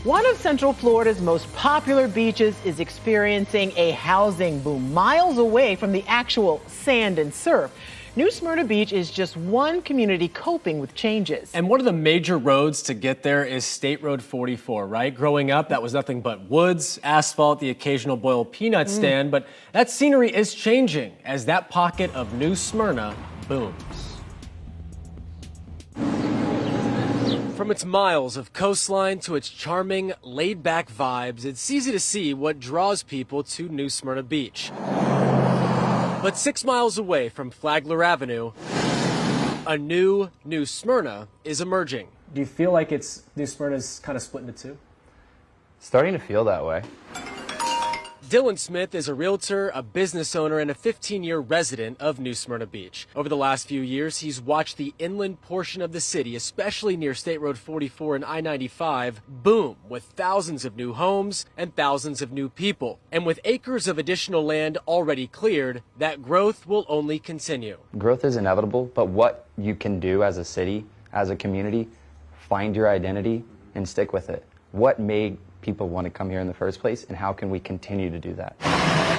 One of Central Florida's most popular beaches is experiencing a housing boom miles away from the actual sand and surf. New Smyrna Beach is just one community coping with changes. And one of the major roads to get there is State Road 44, right? Growing up, that was nothing but woods, asphalt, the occasional boiled peanut stand, but that scenery is changing as that pocket of New Smyrna booms. From its miles of coastline to its charming, laid-back vibes, it's easy to see what draws people to New Smyrna Beach. But 6 miles away from Flagler Avenue, a new New Smyrna is emerging. Do you feel like New Smyrna's kind of split into two? Starting to feel that way. Dylan Smith is a realtor, a business owner, and a 15-year resident of New Smyrna Beach. Over the last few years, he's watched the inland portion of the city, especially near State Road 44 and I-95, boom with thousands of new homes and thousands of new people. And with acres of additional land already cleared, that growth will only continue. Growth is inevitable, but what you can do as a city, as a community, find your identity and stick with it. What made people want to come here in the first place, and how can we continue to do that?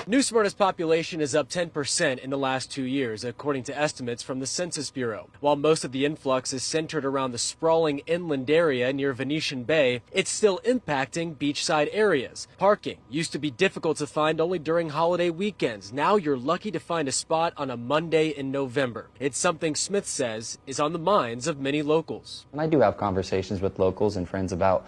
New Smyrna's population is up 10% in the last 2 years, according to estimates from the Census Bureau. While most of the influx is centered around the sprawling inland area near Venetian Bay, it's still impacting beachside areas. Parking used to be difficult to find only during holiday weekends. Now you're lucky to find a spot on a Monday in November. It's something Smith says is on the minds of many locals. And I do have conversations with locals and friends about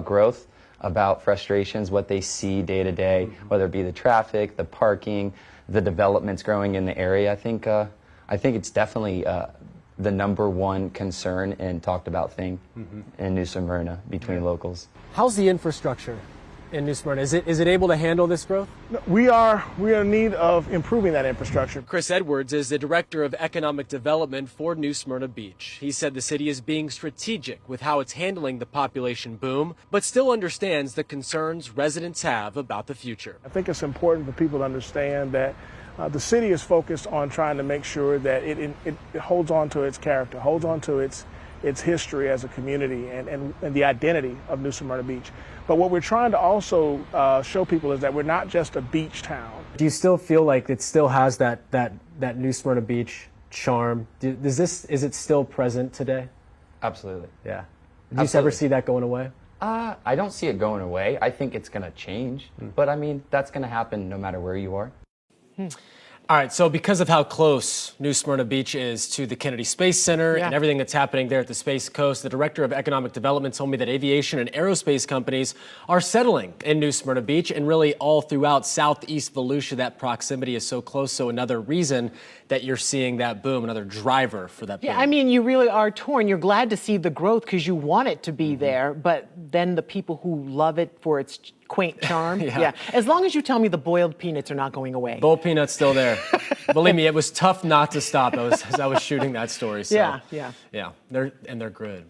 growth, about frustrations, what they see day to day, whether it be the traffic, the parking, the developments growing in the area. I think it's definitely the #1 concern and talked about thing in New Smyrna between locals. How's the infrastructure in New Smyrna? Is it able to handle this growth? We are in need of improving that infrastructure. Chris Edwards is the Director of Economic Development for New Smyrna Beach. He said the city is being strategic with how it's handling the population boom, but still understands the concerns residents have about the future. I think it's important for people to understand that the city is focused on trying to make sure that it holds on to its character, holds on to its history as a community and the identity of New Smyrna Beach. But what we're trying to also show people is that we're not just a beach town. Do you still feel like it still has that New Smyrna Beach charm? Is it still present today? Absolutely. Yeah. Do you ever see that going away? I don't see it going away. I think it's going to change, but I mean, that's going to happen no matter where you are. All right, so because of how close New Smyrna Beach is to the Kennedy Space Center and everything that's happening there at the Space Coast, the Director of Economic Development told me that aviation and aerospace companies are settling in New Smyrna Beach and really all throughout southeast Volusia. That proximity is so close, so another reason that you're seeing that boom, another driver for that boom. Yeah, I mean, you really are torn. You're glad to see the growth because you want it to be there, but then the people who love it for its quaint charm. Yeah. As long as you tell me the boiled peanuts are not going away. Boiled peanuts still there. Believe me, it was tough not to stop as I was shooting that story. So, yeah. They're good.